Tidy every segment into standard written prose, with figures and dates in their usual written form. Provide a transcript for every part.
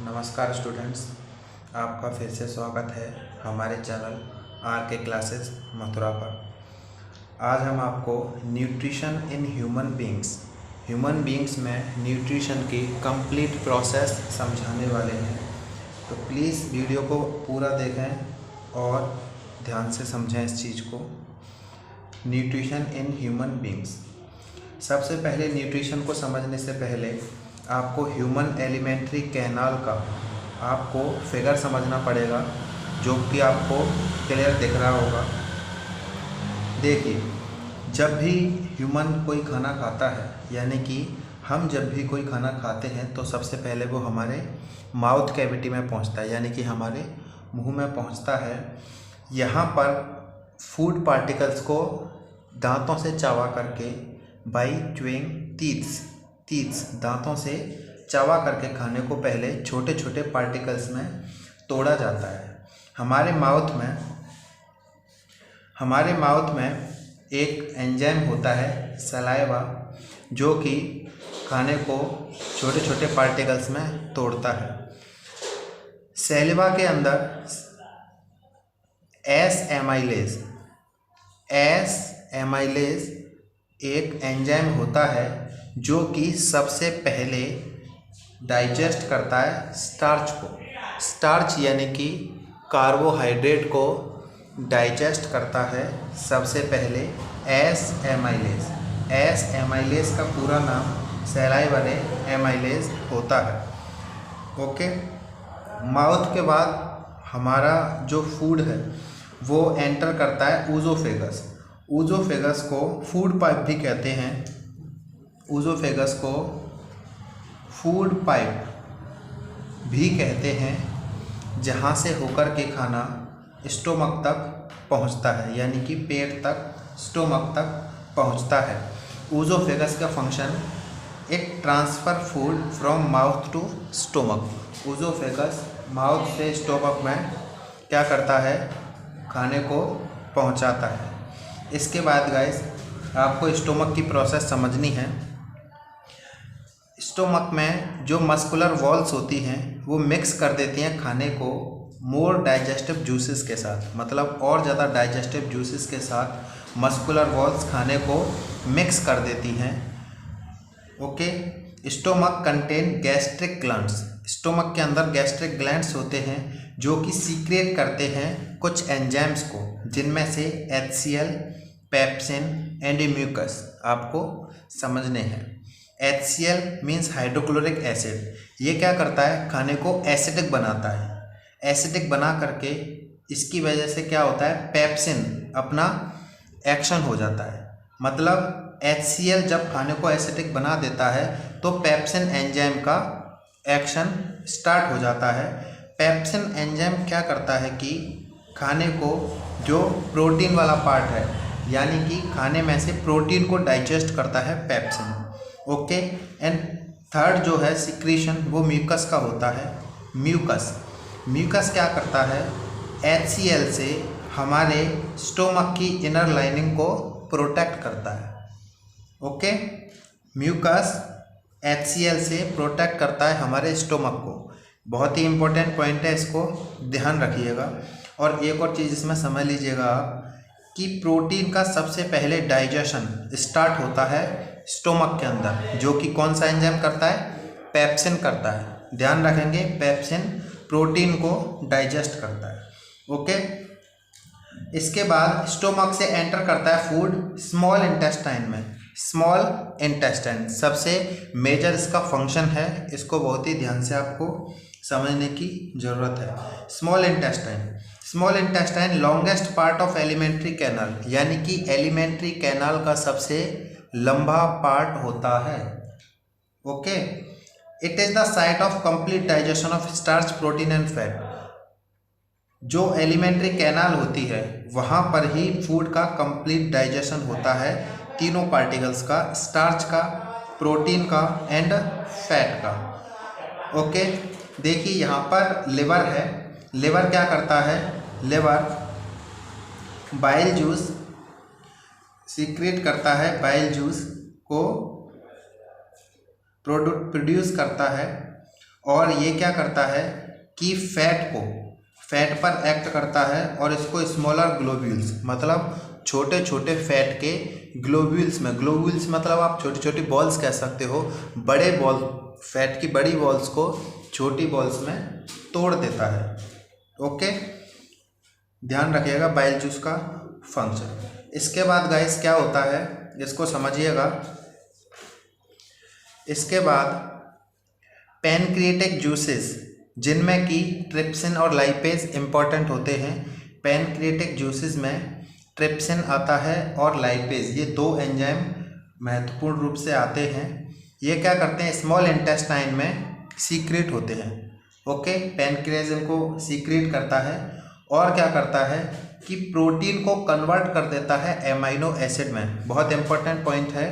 नमस्कार स्टूडेंट्स, आपका फिर से स्वागत है हमारे चैनल आर के क्लासेस मथुरा पर। आज हम आपको न्यूट्रिशन इन ह्यूमन बींग्स में न्यूट्रिशन की कंप्लीट प्रोसेस समझाने वाले हैं। तो प्लीज़ वीडियो को पूरा देखें और ध्यान से समझें इस चीज़ को। Nutrition in human beings. सबसे पहले न्यूट्रिशन को समझने से पहले आपको ह्यूमन एलिमेंट्री कैनाल का आपको फिगर समझना पड़ेगा, जो कि आपको क्लियर दिख रहा होगा। देखिए, जब भी ह्यूमन कोई खाना खाता है, यानी कि हम जब भी कोई खाना खाते हैं तो सबसे पहले वो हमारे माउथ कैविटी में पहुंचता है, यानी कि हमारे मुंह में पहुंचता है। यहाँ पर फूड पार्टिकल्स को दांतों से चबा करके बाई च्यूइंग टीथ्स दांतों से चबा करके खाने को पहले छोटे छोटे पार्टिकल्स में तोड़ा जाता है। हमारे माउथ में एक एंजाइम होता है सलाइवा, जो कि खाने को छोटे छोटे पार्टिकल्स में तोड़ता है। सैलिवा के अंदर एस एमाइलेज एक एंजाइम होता है, जो कि सबसे पहले डाइजेस्ट करता है स्टार्च यानी कि कार्बोहाइड्रेट को डाइजेस्ट करता है सबसे पहले एस एमाइलेज का पूरा नाम सैलाइवरी एमाइलेज होता है। ओके, माउथ के बाद हमारा जो फूड है वो एंटर करता है ऊजोफेगस को फूड पाइप भी कहते हैं। ऊजोफेगस को फूड पाइप भी कहते हैं, जहाँ से होकर के खाना स्टोमक तक पहुँचता है, यानी कि पेट तक स्टोमक तक पहुँचता है। ऊजोफेगस का function it transfer food from mouth to stomach. Oesophagus mouth से स्टोमक में क्या करता है, खाने को पहुँचाता है। इसके बाद गाइस, आपको स्टोमक की प्रोसेस समझनी है। स्टोमक में जो मस्कुलर वॉल्स होती हैं वो मिक्स कर देती हैं खाने को मोर डाइजेस्टिव जूसेस के साथ, मतलब और ज़्यादा डाइजेस्टिव जूसेस के साथ मस्कुलर वॉल्स खाने को मिक्स कर देती हैं। Okay, stomach contain gastric glands. Stomach के अंदर गैस्ट्रिक ग्लैंड्स होते हैं, जो कि सीक्रेट करते हैं कुछ एंजाइम्स को, जिनमें से HCl, पेप्सिन एंड म्यूकस आपको समझने हैं। HCl means hydrochloric acid. ये क्या करता है, खाने को एसिडिक बनाता है। एसिडिक बना करके इसकी वजह से क्या होता है, पेप्सिन अपना एक्शन हो जाता है। मतलब HCl जब खाने को एसिडिक बना देता है तो पेप्सिन एंजाइम का एक्शन स्टार्ट हो जाता है। पेप्सिन एंजाइम क्या करता है कि खाने को जो प्रोटीन वाला पार्ट है, यानी कि खाने में से प्रोटीन को डाइजेस्ट करता है पेप्सिन। ओके, एंड थर्ड जो है सिक्रीशन, वो म्यूकस का होता है। म्यूकस क्या करता है, HCl से हमारे स्टोमक की इनर लाइनिंग को प्रोटेक्ट करता है। ओके, म्यूकस HCl से प्रोटेक्ट करता है हमारे स्टोमक को। बहुत ही इम्पोर्टेंट पॉइंट है, इसको ध्यान रखिएगा। और एक और चीज़ इसमें समझ लीजिएगा आप कि प्रोटीन का सबसे पहले डाइजेशन स्टार्ट होता है स्टोमक के अंदर, जो कि कौन सा एंजाइम करता है, पेप्सिन करता है। ध्यान रखेंगे, पेप्सिन प्रोटीन को डाइजेस्ट करता है। ओके, इसके बाद स्टोमक से एंटर करता है फूड स्मॉल इंटेस्टाइन में। स्मॉल इंटेस्टाइन सबसे मेजर इसका फंक्शन है, इसको बहुत ही ध्यान से आपको समझने की ज़रूरत है। Small intestine longest part of alimentary canal, यानी कि एलिमेंट्री कैनाल का सबसे लंबा पार्ट होता है। Okay, it is the site of complete digestion of starch, protein and fat. जो एलिमेंट्री कैनाल होती है वहाँ पर ही फूड का कंप्लीट डाइजेशन होता है, तीनों पार्टिकल्स का, स्टार्च का, प्रोटीन का एंड फैट का। ओके, देखिए यहाँ पर लिवर है। लिवर क्या करता है, लिवर बाइल जूस सीक्रेट करता है, बाइल जूस को प्रोड्यूस करता है और ये क्या करता है कि फैट पर एक्ट करता है और इसको स्मॉलर ग्लोब्यूल्स मतलब छोटे छोटे फैट के ग्लोब्यूल्स मतलब आप छोटी छोटी बॉल्स कह सकते हो, बड़े बॉल फैट की बड़ी बॉल्स को छोटी बॉल्स में तोड़ देता है। ओके, ध्यान रखिएगा बाइल जूस का फंक्शन। इसके बाद गाइस क्या होता है इसको समझिएगा। इसके बाद पैनक्रिएटिक जूसेस जिनमें कि ट्रिप्सिन और लाइपेज इम्पॉर्टेंट होते हैं। पैनक्रिएटिक जूसेस में ट्रिप्सिन आता है और लाइपेज, ये दो एंजाइम महत्वपूर्ण रूप से आते हैं। ये क्या करते हैं, स्मॉल इंटेस्टाइन में सीक्रेट होते हैं। ओके, पैनक्रियाज इनको सीक्रेट करता है और क्या करता है कि प्रोटीन को कन्वर्ट कर देता है एमाइनो एसिड में। बहुत इंपॉर्टेंट पॉइंट है,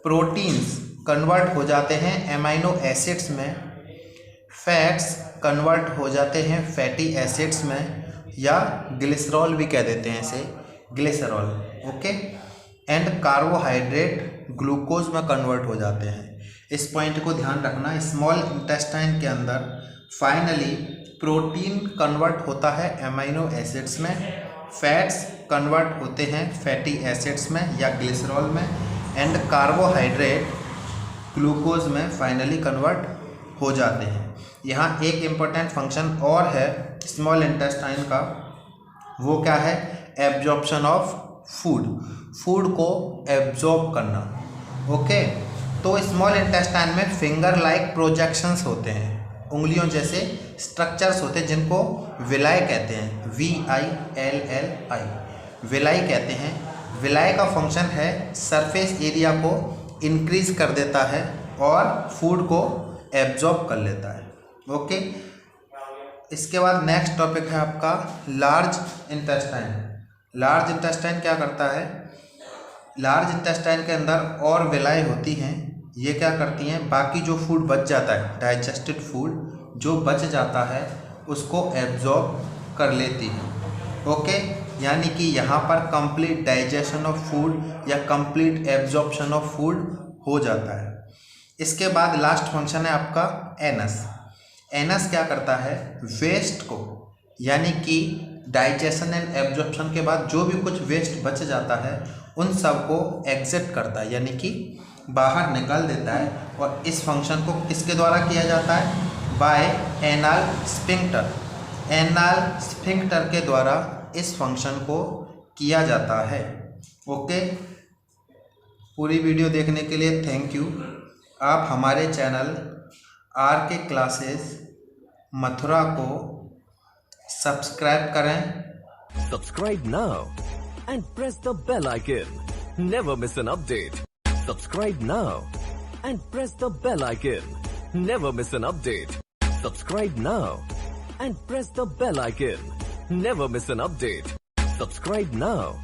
प्रोटीन्स कन्वर्ट हो जाते हैं एमाइनो एसिड्स में, फैट्स कन्वर्ट हो जाते हैं फैटी एसिड्स में, या ग्लिसरॉल भी कह देते हैं इसे, glycerol. Okay, and carbohydrate glucose में कन्वर्ट हो जाते हैं। इस पॉइंट को ध्यान रखना। स्मॉल इंटेस्टाइन के अंदर फाइनली प्रोटीन कन्वर्ट होता है एमाइनो एसिड्स में, फैट्स कन्वर्ट होते हैं फैटी एसिड्स में या ग्लिसरॉल में, एंड कार्बोहाइड्रेट ग्लूकोज में फाइनली कन्वर्ट हो जाते हैं। यहाँ एक इम्पोर्टेंट फंक्शन और है स्मॉल इंटेस्टाइन का, वो क्या है, एब्जॉर्प्शन ऑफ फूड को एब्जॉर्ब करना। ओके, तो स्मॉल इंटेस्टाइन में फिंगर लाइक प्रोजेक्शंस होते हैं, उंगलियों जैसे स्ट्रक्चर्स होते हैं जिनको विलाई कहते हैं, VILLI, विलाई कहते हैं। विलाई का फंक्शन है सरफेस एरिया को इंक्रीज कर देता है और फूड को एब्जॉर्ब कर लेता है। ओके, इसके बाद नेक्स्ट टॉपिक है आपका लार्ज इंटेस्टाइन। लार्ज इंटेस्टाइन क्या करता है, लार्ज इंटेस्टाइन के अंदर और विलाई होती हैं। ये क्या करती हैं, बाकी जो फूड बच जाता है, डाइजेस्टेड फूड जो बच जाता है उसको एब्जॉर्ब कर लेती हैं। ओके, यानी कि यहाँ पर कंप्लीट डाइजेशन ऑफ फूड या कंप्लीट एब्जॉर्प्शन ऑफ फूड हो जाता है। इसके बाद लास्ट फंक्शन है आपका एनस। एनस क्या करता है, वेस्ट को, यानी कि डाइजेशन एंड एब्जॉर्प्शन के बाद जो भी कुछ वेस्ट बच जाता है उन सब को एग्जिट करता है, यानी कि बाहर निकाल देता है। और इस फंक्शन को किसके द्वारा किया जाता है, by anal sphincter. Anal sphincter के द्वारा इस फंक्शन को किया जाता है। ओके, पूरी वीडियो देखने के लिए थैंक यू। आप हमारे चैनल RK क्लासेस मथुरा को सब्सक्राइब करें। Subscribe now and press the bell icon. Never miss an update. Subscribe now and press the bell icon. Never miss an update. Subscribe now and press the bell icon. Never miss an update. Subscribe now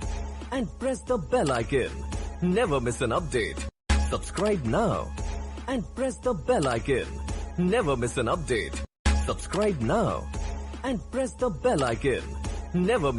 and press the bell icon. Never miss an update. Subscribe now and press the bell icon. Never miss an update. Subscribe now and press the bell icon. Never